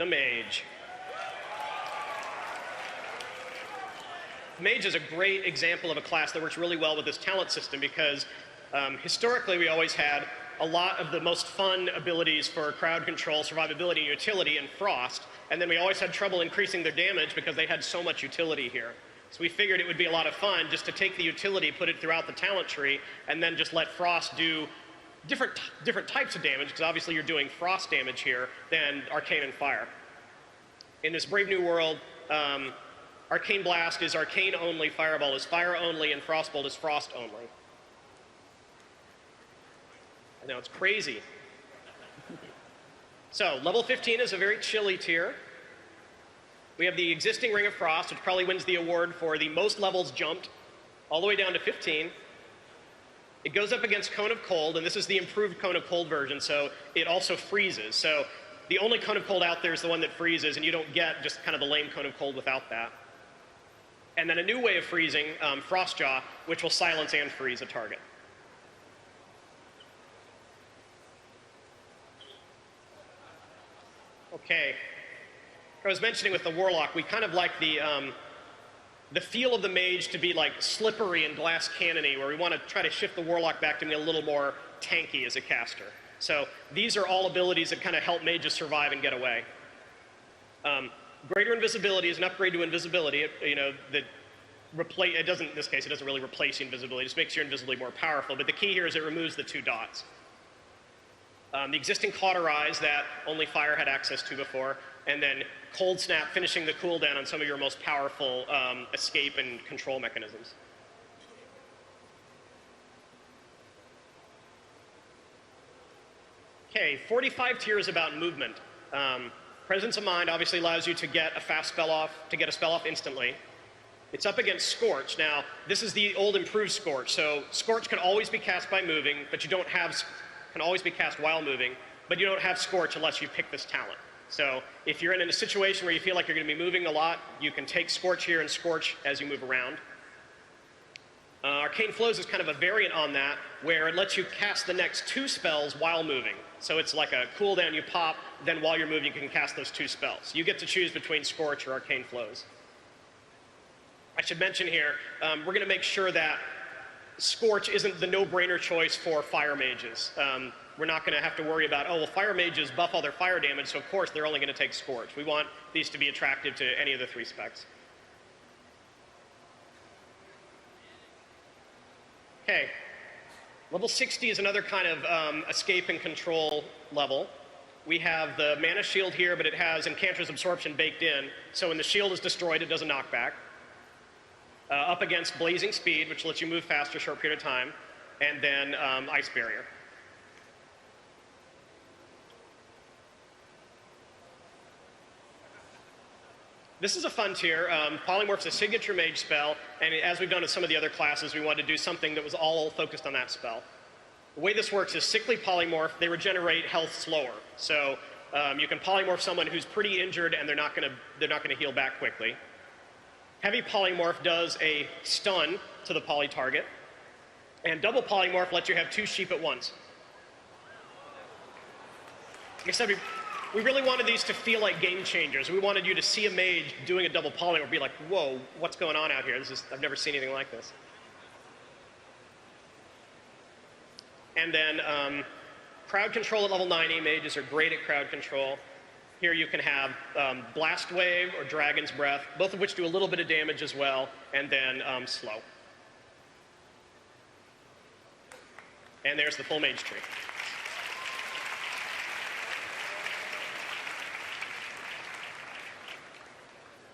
the Mage. Mage is a great example of a class that works really well with this talent system because historically we always had a lot of the most fun abilities for crowd control, survivability, and utility in Frost, and then we always had trouble increasing their damage because they had so much utility here. So we figured it would be a lot of fun just to take the utility, put it throughout the talent tree, and then just let Frost do different types of damage, because obviously you're doing Frost damage here than Arcane and Fire. In this Brave New World, Arcane Blast is Arcane only, Fireball is Fire only, and Frostbolt is Frost only. I know, it's crazy. So, level 15 is a very chilly tier. We have the existing Ring of Frost, which probably wins the award for the most levels jumped, all the way down to 15. It goes up against Cone of Cold, and this is the improved Cone of Cold version, so it also freezes. So the only Cone of Cold out there is the one that freezes, and you don't get just kind of the lame Cone of Cold without that. And then a new way of freezing, Frostjaw, which will silence and freeze a target. Okay. I was mentioning with the Warlock, we kind of like the feel of the Mage to be like slippery and glass cannony, where we want to try to shift the Warlock back to be a little more tanky as a caster. So these are all abilities that kind of help mages survive and get away. Greater invisibility is an upgrade to invisibility. It doesn't, in this case, it doesn't really replace invisibility. It just makes your invisibility more powerful. But the key here is it removes the 2 dots. The existing Cauterize that only Fire had access to before, and then Cold Snap finishing the cooldown on some of your most powerful escape and control mechanisms. Okay, 45 tier is about movement. Presence of Mind obviously allows you to get a fast spell off, instantly. It's up against Scorch. Now, this is the old improved Scorch, so Scorch can always be cast by moving, but you don't have, can always be cast while moving, but you don't have Scorch unless you pick this talent. So if you're in a situation where you feel like you're going to be moving a lot, you can take Scorch here and Scorch as you move around. Arcane Flows is kind of a variant on that, where it lets you cast the next 2 spells while moving. So it's like a cooldown you pop, then while you're moving you can cast those 2 spells. You get to choose between Scorch or Arcane Flows. I should mention here, we're going to make sure that Scorch isn't the no-brainer choice for Fire Mages. We're not going to have to worry about, oh, well, Fire Mages buff all their fire damage, so of course they're only going to take Scorch. We want these to be attractive to any of the 3 specs. Okay. Level 60 is another kind of escape and control level. We have the Mana Shield here, but it has Enchantress Absorption baked in, so when the shield is destroyed, it does a knockback. Up against Blazing Speed, which lets you move faster a short period of time, and then Ice Barrier. This is a fun tier. Polymorph's a signature mage spell, and as we've done with some of the other classes, we wanted to do something that was all focused on that spell. The way this works is Sickly Polymorph, they regenerate health slower. So you can polymorph someone who's pretty injured and they're not gonna heal back quickly. Heavy Polymorph does a stun to the poly target, and Double Polymorph lets you have 2 sheep at once. Like I said, we really wanted these to feel like game changers. We wanted you to see a mage doing a double polymorph and be like, whoa, what's going on out here? I've never seen anything like this. And then crowd control at level 90. Mages are great at crowd control. Here you can have Blast Wave or Dragon's Breath, both of which do a little bit of damage as well, and then Slow. And there's the full mage tree.